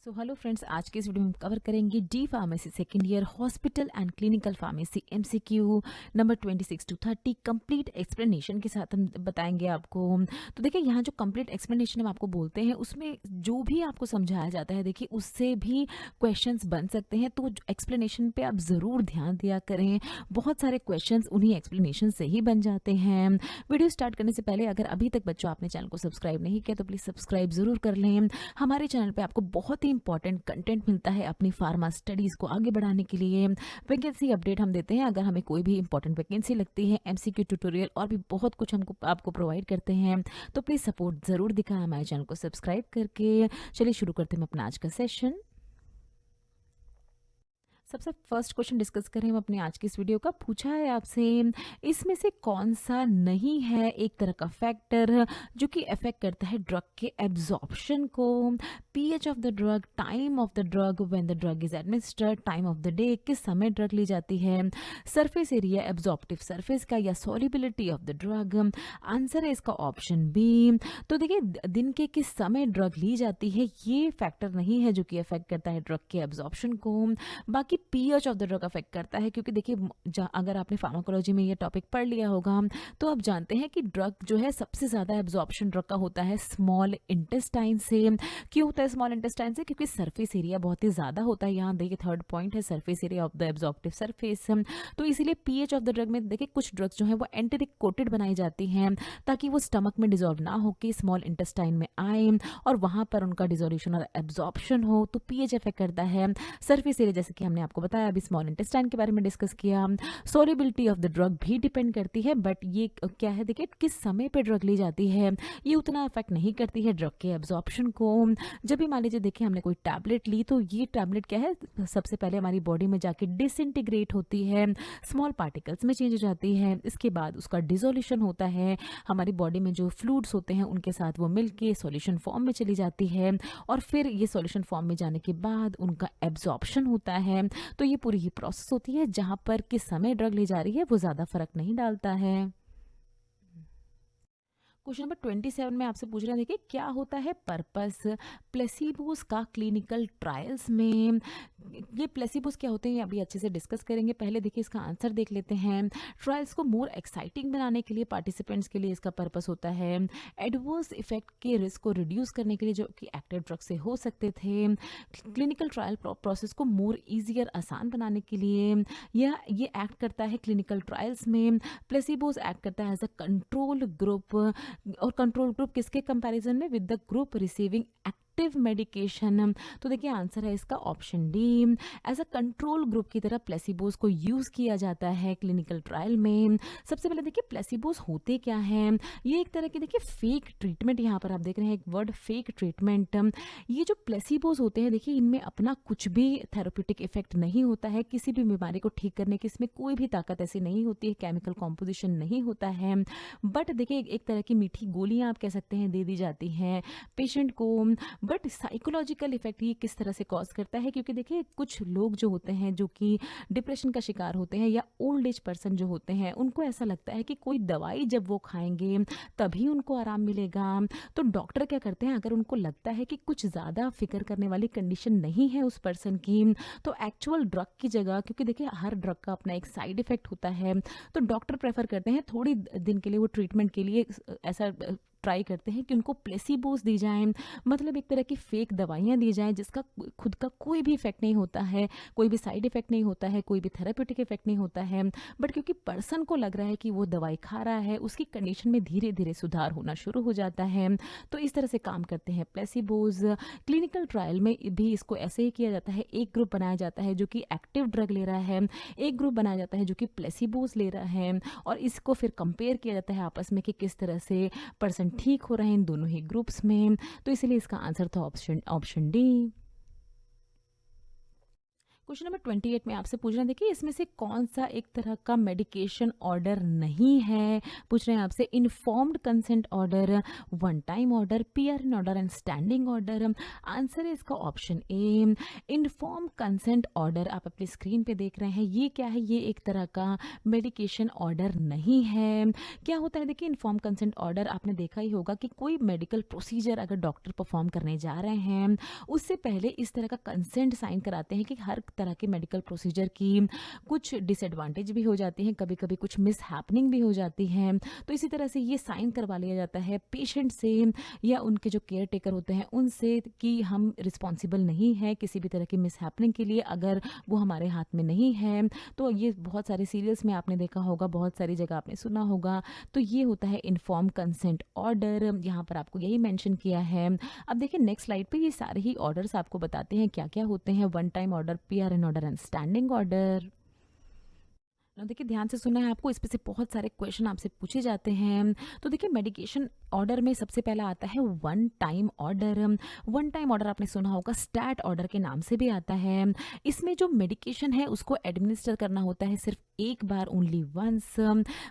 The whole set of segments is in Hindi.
हेलो फ्रेंड्स, आज के इस वीडियो में हम कवर करेंगे D pharmacy second year hospital and clinical pharmacy MCQ number 26 to 30 complete explanation के साथ हम बताएंगे आपको। तो देखिए, यहाँ जो कंप्लीट एक्सप्लेनेशन हम आपको बोलते हैं उसमें जो भी आपको समझाया जाता है, देखिए उससे भी क्वेश्चंस बन सकते हैं, तो एक्सप्लेनेशन पे आप ज़रूर ध्यान दिया करें। बहुत सारे क्वेश्चंस उन्हीं एक्सप्लेनेशन से ही बन जाते हैं। वीडियो स्टार्ट करने से पहले अगर अभी तक बच्चों आपने चैनल को सब्सक्राइब नहीं किया तो प्लीज़ सब्सक्राइब ज़रूर कर लें। हमारे चैनल पे आपको बहुत ही इंपॉर्टेंट कंटेंट मिलता है अपनी फार्मा स्टडीज़ को आगे बढ़ाने के लिए। वैकेंसी अपडेट हम देते हैं, अगर हमें कोई भी इंपॉर्टेंट वैकेंसी लगती है, एमसीक्यू ट्यूटोरियल और भी बहुत कुछ हमको आपको प्रोवाइड करते हैं। तो प्लीज़ सपोर्ट ज़रूर दिखाएं हमारे चैनल को सब्सक्राइब करके। चलिए शुरू करते हैं अपना आज का सेशन। सबसे फर्स्ट क्वेश्चन डिस्कस करें हम अपने आज की इस वीडियो का। पूछा है आपसे, इसमें से कौन सा नहीं है एक तरह का फैक्टर जो कि अफेक्ट करता है ड्रग के एब्जॉर्प्शन को। PH of the drug, time of the drug when the drug is administered, time of the day, किस समय ड्रग ली जाती है, सरफेस एरिया एब्जॉर्प्टिव सरफेस का, या solubility of the drug. Answer है इसका ऑप्शन बी। तो देखिए, दिन के किस समय ड्रग ली जाती है ये फैक्टर नहीं है जो कि अफेक्ट करता है ड्रग के एब्जॉर्प्शन को। बाकी pH of the drug affect करता है, क्योंकि देखिए अगर आपने फार्माकोलॉजी में ये टॉपिक पढ़ लिया होगा तो आप जानते हैं कि ड्रग जो है सबसे ज़्यादा एब्जॉर्प्शन ड्रग का होता है स्मॉल इंटेस्टाइन से। क्यों होता है स्मॉल इंटेस्टाइन से? क्योंकि सरफेस एरिया बहुत ही ज़्यादा होता है। यहाँ देखिए थर्ड पॉइंट है surface area of the absorptive surface. तो इसीलिए पीएच ऑफ द ड्रग में देखिए कुछ ड्रग्स जो है वो एंटेरिक कोटेड बनाई जाती हैं ताकि वो स्टमक में डिजोल्व ना होकर स्मॉल इंटेस्टाइन में आए और वहाँ पर उनका डिजोल्यूशन और एब्जॉर्प्शन हो। तो पीएच इफेक्ट करता है सरफेस एरिया, जैसे कि हमने आपको बताया, अभी स्मॉल इंटेस्टाइन के बारे में डिस्कस किया। सोलिबिलिटी ऑफ द ड्रग भी डिपेंड करती है, बट ये क्या है, देखिए किस समय पे ड्रग ली जाती है ये उतना अफेक्ट नहीं करती है ड्रग के एब्जॉर्प्शन को। जब भी मान लीजिए देखिए हमने कोई टैबलेट ली तो ये टैबलेट क्या है, सबसे पहले हमारी बॉडी में जाके डिसइंटीग्रेट होती है, स्मॉल पार्टिकल्स में चेंज हो जाती है। इसके बाद उसका डिसोल्यूशन होता है, हमारी बॉडी में जो फ्लूइड्स होते हैं उनके साथ वो मिलके सॉल्यूशन फॉर्म में चली जाती है और फिर ये सॉल्यूशन फॉर्म में जाने के बाद उनका एब्जॉर्प्शन होता है। तो ये पूरी ही प्रोसेस होती है जहाँ पर किस समय ड्रग ली जा रही है वो ज़्यादा फर्क नहीं डालता है। क्वेश्चन नंबर 27 में आपसे पूछ रहे हैं, देखिए क्या होता है पर्पस प्लेसिबोस का क्लिनिकल ट्रायल्स में। ये प्लेसिबोस क्या होते हैं ये अभी अच्छे से डिस्कस करेंगे। पहले देखिए इसका आंसर देख लेते हैं। ट्रायल्स को मोर एक्साइटिंग बनाने के लिए पार्टिसिपेंट्स के लिए इसका पर्पस होता है। एडवर्स इफेक्ट के रिस्क को रिड्यूस करने के लिए जो कि एक्टिव ड्रग से हो सकते थे। क्लिनिकल ट्रायल प्रोसेस को मोर ईजियर आसान बनाने के लिए यह ये एक्ट करता है क्लिनिकल ट्रायल्स में। प्लेसिबोस एक्ट करता है एज अ कंट्रोल ग्रुप, और कंट्रोल ग्रुप किसके कंपैरिजन में? With the group receiving active medication. तो देखिए आंसर है इसका option D. As a control group की तरह प्लेसिबोस को यूज किया जाता है क्लिनिकल ट्रायल में। सबसे पहले देखिए प्लेसिबोस होते क्या हैं। ये एक तरह की देखिए फेक ट्रीटमेंट, यहाँ पर आप देख रहे हैं एक वर्ड फेक ट्रीटमेंट। ये जो प्लेसिबोस होते हैं देखिए इनमें अपना कुछ भी थेरेप्यूटिक इफेक्ट नहीं होता है, किसी भी बीमारी को ठीक करने की इसमें कोई भी ताकत ऐसी नहीं होती है, केमिकल कॉम्पोजिशन नहीं होता है। बट देखिए एक तरह की मीठी गोलियां आप कह सकते हैं दे दी जाती हैं पेशेंट को। बट साइकोलॉजिकल इफेक्ट ये किस तरह से कॉज करता है, क्योंकि देखिए कुछ लोग जो होते हैं जो कि डिप्रेशन का शिकार होते हैं या ओल्ड एज पर्सन जो होते हैं उनको ऐसा लगता है कि कोई दवाई जब वो खाएंगे तभी उनको आराम मिलेगा। तो डॉक्टर क्या करते हैं, अगर उनको लगता है कि कुछ ज़्यादा फिक्र करने वाली कंडीशन नहीं है उस पर्सन की, तो एक्चुअल ड्रग की जगह, क्योंकि देखिए हर ड्रग का अपना एक साइड इफेक्ट होता है, तो डॉक्टर प्रेफर करते हैं थोड़ी दिन के लिए वो ट्रीटमेंट के लिए ऐसा ट्राई करते हैं कि उनको प्लेसिबोस दी जाएं, मतलब एक तरह की फेक दवाइयां दी जाएं जिसका खुद का कोई भी इफेक्ट नहीं होता है, कोई भी साइड इफेक्ट नहीं होता है, कोई भी थेरेप्यूटिक इफेक्ट नहीं होता है। बट क्योंकि पर्सन को लग रहा है कि वो दवाई खा रहा है, उसकी कंडीशन में धीरे धीरे सुधार होना शुरू हो जाता है। तो इस तरह से काम करते हैं प्लेसिबोस। क्लिनिकल ट्रायल में भी इसको ऐसे ही किया जाता है, एक ग्रुप बनाया जाता है जो कि एक्टिव ड्रग ले रहा है, एक ग्रुप बनाया जाता है जो कि प्लेसिबोस ले रहा है, और इसको फिर कंपेयर किया जाता है आपस में कि किस तरह से पर्सन ठीक हो रहे हैं इन दोनों ही ग्रुप्स में। तो इसलिए इसका आंसर था ऑप्शन डी। क्वेश्चन नंबर 28 में आपसे पूछ रहे हैं, देखिए इसमें से कौन सा एक तरह का मेडिकेशन ऑर्डर नहीं है। पूछ रहे हैं आपसे informed consent order, one time order, PRN order and standing order. Answer है इसका option A, inform consent order. आप अपनी स्क्रीन पे देख रहे हैं, ये क्या है, ये एक तरह का मेडिकेशन ऑर्डर नहीं है। क्या होता है, देखिए इन्फॉर्म कंसेंट ऑर्डर आपने देखा ही होगा कि कोई मेडिकल प्रोसीजर अगर डॉक्टर परफॉर्म करने जा रहे हैं, उससे पहले इस तरह का कंसेंट साइन कराते हैं कि हर तरह के मेडिकल प्रोसीजर की कुछ डिसएडवांटेज भी हो जाती हैं, कभी कभी कुछ मिस हैपनिंग भी हो जाती है। तो इसी तरह से ये साइन करवा लिया जाता है पेशेंट से या उनके जो केयर टेकर होते हैं उनसे कि हम रिस्पॉन्सिबल नहीं है किसी भी तरह की मिस हैपनिंग के लिए, अगर वो हमारे हाथ में नहीं है। तो ये बहुत सारे सीरियल्स में आपने देखा होगा, बहुत सारी जगह आपने सुना होगा। तो ये होता है इन्फॉर्म कंसेंट ऑर्डर, यहाँ पर आपको यही मेंशन किया है। अब देखिए नेक्स्ट स्लाइड पे ये सारे ही ऑर्डर्स आपको बताते हैं क्या क्या होते हैं, one time order, PRN order and standing order. देखिए ध्यान से सुनना है आपको, इस पे से बहुत सारे क्वेश्चन आपसे पूछे जाते हैं। तो देखिए मेडिकेशन ऑर्डर में सबसे पहला आता है one time order. One time order आपने सुना होगा, स्टैट ऑर्डर के नाम से भी आता है। इसमें जो मेडिकेशन है उसको एडमिनिस्टर करना होता है सिर्फ एक बार, ओनली वंस।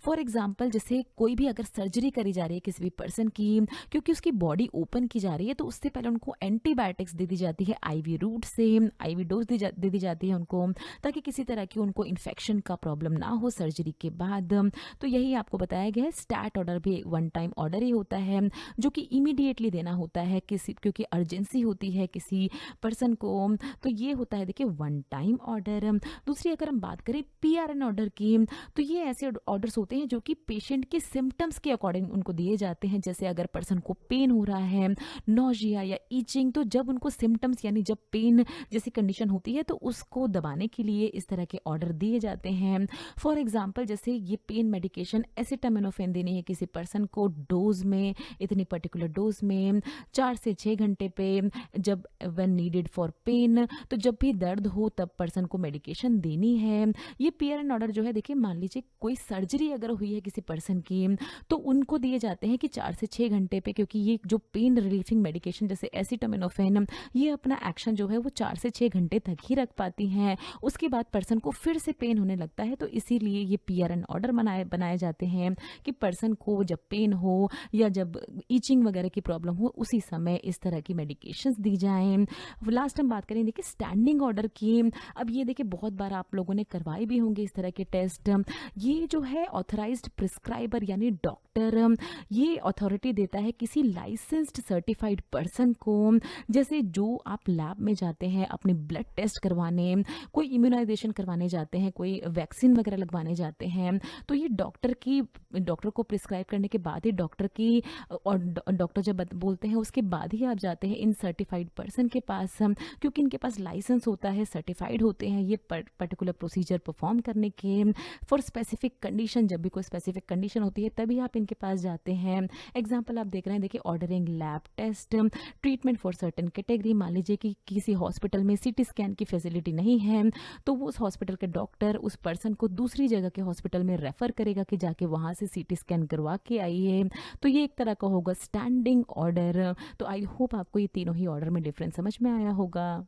फॉर एग्जाम्पल जैसे कोई भी अगर सर्जरी करी जा रही है किसी भी पर्सन की, क्योंकि उसकी बॉडी ओपन की जा रही है, तो उससे पहले उनको एंटीबायोटिक्स दे दी जाती है आईवी रूट से, आईवी डोज दे दी जाती है उनको, ताकि किसी तरह की उनको इन्फेक्शन का प्रॉब्लम ना हो सर्जरी के बाद। तो यही आपको बताया गया है। स्टैट ऑर्डर भी वन टाइम ऑर्डर ही होता है, जो कि इमीडिएटली देना होता है किसी, क्योंकि अर्जेंसी होती है किसी पर्सन को। तो ये होता है देखिए वन टाइम ऑर्डर। दूसरी अगर हम बात करें पीआरएन ऑर्डर की, तो ये ऐसे ऑर्डर्स होते हैं जो कि पेशेंट के सिम्टम्स के अकॉर्डिंग उनको दिए जाते हैं। जैसे अगर पर्सन को पेन हो रहा है, नोजिया या ईचिंग, तो जब उनको सिम्टम्स यानी जब पेन जैसी कंडीशन होती है तो उसको दबाने के लिए इस तरह के ऑर्डर दिए जाते हैं। फॉर एग्जाम्पल जैसे ये पेन मेडिकेशन एसिटामिनोफेन देनी है किसी पर्सन को डोज में, इतनी पर्टिकुलर डोज में 4 से 6 घंटे पे, जब व्हेन नीडेड फॉर पेन, तो जब भी दर्द हो तब पर्सन को मेडिकेशन देनी है। ये पीआरएन ऑर्डर जो है, देखिए मान लीजिए कोई सर्जरी अगर हुई है किसी पर्सन की, तो उनको दिए जाते हैं कि 4 से 6 घंटे पे, क्योंकि ये जो पेन रिलीफिंग मेडिकेशन जैसे एसिटामिनोफेन, ये अपना एक्शन जो है वो 4 से 6 घंटे तक ही रख पाती हैं। उसके बाद पर्सन को फिर से पेन होने लगता है, तो इसीलिए ये पीआरएन ऑर्डर बनाए जाते हैं कि पर्सन को जब पेन हो या जब ईचिंग वगैरह की प्रॉब्लम हो उसी समय इस तरह की मेडिकेशंस दी जाएं। लास्ट हम बात करें देखिए स्टैंडिंग ऑर्डर की। अब ये देखिए बहुत बार आप लोगों ने करवाए भी होंगे इस तरह के टेस्ट। ये जो है ऑथराइज्ड प्रिस्क्राइबर यानी डॉक्टर, ये अथॉरिटी देता है किसी लाइसेंस्ड सर्टिफाइड पर्सन को। जैसे जो आप लैब में जाते हैं अपने ब्लड टेस्ट करवाने, कोई इम्यूनाइजेशन करवाने जाते हैं, कोई वैक्सीन वगैरह लगवाने जाते हैं, तो ये डॉक्टर को प्रिस्क्राइब करने के बाद ही डॉक्टर की, और डॉक्टर जब बोलते हैं उसके बाद ही आप जाते हैं इन सर्टिफाइड पर्सन के पास, क्योंकि इनके पास लाइसेंस होता है, सर्टिफाइड होते हैं ये पर्टिकुलर प्रोसीजर परफॉर्म करने के। फॉर स्पेसिफिक कंडीशन, जब भी कोई स्पेसिफिक कंडीशन होती है तभी आप इनके पास जाते हैं। एग्जाम्पल आप देख रहे हैं, देखिए ordering lab test, treatment for certain category. मान लीजिए कि किसी हॉस्पिटल में सीटी स्कैन की फैसिलिटी नहीं है, तो वो उस हॉस्पिटल के डॉक्टर उस पर्सन को दूसरी जगह के हॉस्पिटल में रेफर करेगा कि जाके वहाँ से सीटी स्कैन करवा के आइए। तो ये एक तरह का होगा स्टैंडिंग ऑर्डर। तो आई होप आपको ये तीनों ही ऑर्डर में डिफरेंस समझ में आया होगा।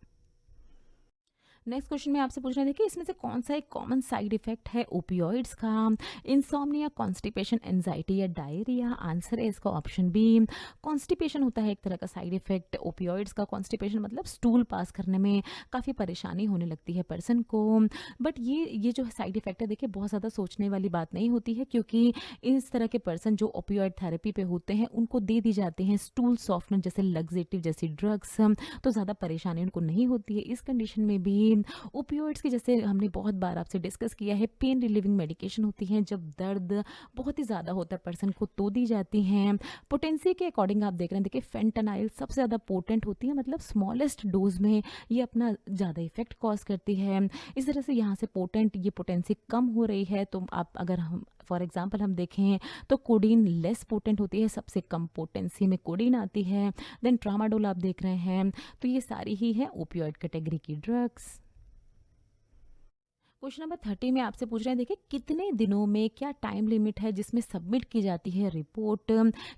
नेक्स्ट क्वेश्चन में आपसे पूछ रहे थे कि इसमें से कौन सा एक कॉमन साइड इफेक्ट है ओपियोइड्स का, इंसोम्निया, कॉन्स्टिपेशन, एंजाइटी या डायरिया। आंसर है इसका ऑप्शन बी, कॉन्स्टिपेशन होता है एक तरह का साइड इफेक्ट ओपियोइड्स का। कॉन्स्टिपेशन मतलब स्टूल पास करने में काफ़ी परेशानी होने लगती है पर्सन को। बट ये जो साइड इफेक्ट है, देखिए बहुत ज़्यादा सोचने वाली बात नहीं होती है, क्योंकि इस तरह के पर्सन जो ओपियोइड थेरेपी पे होते हैं उनको दे दी जाते हैं स्टूल सॉफ्टनर जैसे लग्जेटिव जैसी ड्रग्स, तो ज़्यादा परेशानी उनको नहीं होती है। इस कंडीशन में भी ओपियोइड्स की, जैसे हमने बहुत बार आपसे डिस्कस किया है, पेन रिलीविंग मेडिकेशन होती हैं जब दर्द बहुत ही ज़्यादा होता है पर्सन को, तो दी जाती हैं। पोटेंसी के अकॉर्डिंग आप देख रहे हैं, देखिए फेंटानाइल सबसे ज़्यादा पोटेंट होती है, मतलब स्मॉलेस्ट डोज में ये अपना ज़्यादा इफेक्ट कॉज करती है। इस तरह से यहाँ से पोटेंट, ये पोटेंसी कम हो रही है, तो आप अगर हम फॉर एग्जाम्पल हम देखें तो कोडीन लेस पोटेंट होती है, सबसे कम पोटेंसी में कोडीन आती है। देन ट्रामाडोल आप देख रहे हैं, तो ये सारी ही है ओपियोइड कैटेगरी की ड्रग्स। क्वेश्चन नंबर 30 में आपसे पूछ रहे हैं, देखिए कितने दिनों में, क्या टाइम लिमिट है जिसमें सबमिट की जाती है रिपोर्ट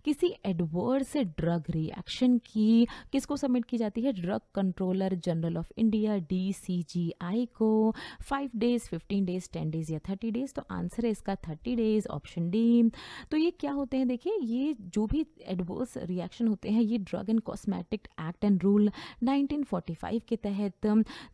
किसी एडवर्स ड्रग रिएक्शन की? किसको सबमिट की जाती है? Drug controller general of India DCGI को। 5 डेज, 15 डेज, 10 डेज या 30 डेज? तो आंसर है इसका 30 डेज, ऑप्शन डी। तो ये क्या होते हैं, देखिए ये जो भी एडवर्स रिएक्शन होते हैं, ये drug and cosmetic act and rule 1945 के तहत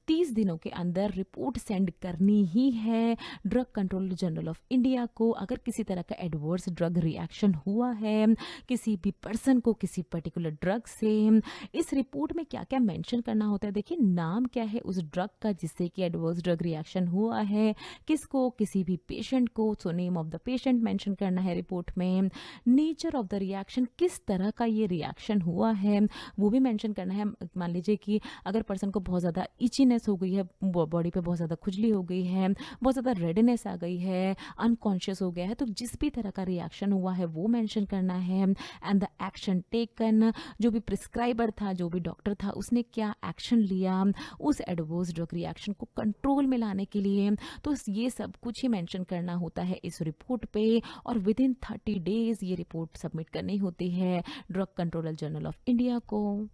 30 दिनों के अंदर रिपोर्ट सेंड करनी ही है drug controller general of India को। अगर किसी तरह का एडवर्स ड्रग रिएक्शन हुआ है किसी भी पर्सन को किसी पर्टिकुलर ड्रग से, इस रिपोर्ट में क्या क्या मेंशन करना होता है? देखिए नाम क्या है उस ड्रग का जिससे कि एडवर्स ड्रग रिएक्शन हुआ है, किसको, किसी भी पेशेंट को, so name of the patient mention करना है रिपोर्ट में। नेचर ऑफ द रिएक्शन, किस तरह का ये रिएक्शन हुआ है वो भी मेंशन करना है। मान लीजिए कि अगर पर्सन को बहुत ज़्यादा इचीनेस हो गई है, बॉडी पे बहुत ज़्यादा खुजली हो गई है, बहुत ज़्यादा रेडनेस आ गई है, अनकॉन्शियस हो गया है, तो जिस भी तरह का रिएक्शन हुआ है वो मेंशन करना है। एंड द एक्शन टेकन, जो भी प्रिस्क्राइबर था, जो भी डॉक्टर था, उसने क्या एक्शन लिया उस एडवर्स ड्रग रिएक्शन को कंट्रोल में लाने के लिए। तो ये सब कुछ ही मेंशन करना होता है इस रिपोर्ट पे, और विद इन 30 डेज ये रिपोर्ट सबमिट करनी होती है drug controller general of India को।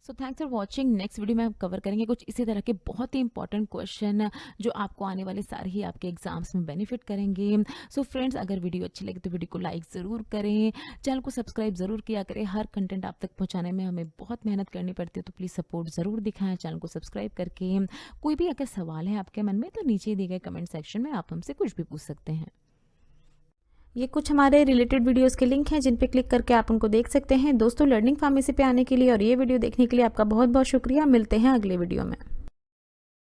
So thanks for watching. Next video में हम कवर करेंगे कुछ इसी तरह के बहुत ही इंपॉर्टेंट क्वेश्चन जो आपको आने वाले सारे ही आपके एग्जाम्स में बेनिफिट करेंगे। सो फ्रेंड्स, अगर वीडियो अच्छी लगे तो वीडियो को लाइक ज़रूर करें, चैनल को सब्सक्राइब ज़रूर किया करें। हर कंटेंट आप तक पहुंचाने में हमें बहुत मेहनत करनी पड़ती है, तो प्लीज़ सपोर्ट ज़रूर दिखाएं चैनल को सब्सक्राइब करके। कोई भी अगर सवाल है आपके मन में तो नीचे दिए गए कमेंट सेक्शन में आप हमसे कुछ भी पूछ सकते हैं। ये कुछ हमारे रिलेटेड वीडियोस के लिंक हैं जिन पे क्लिक करके आप उनको देख सकते हैं। दोस्तों, लर्निंग फार्मेसी पे आने के लिए और ये वीडियो देखने के लिए आपका बहुत बहुत शुक्रिया। मिलते हैं अगले वीडियो में।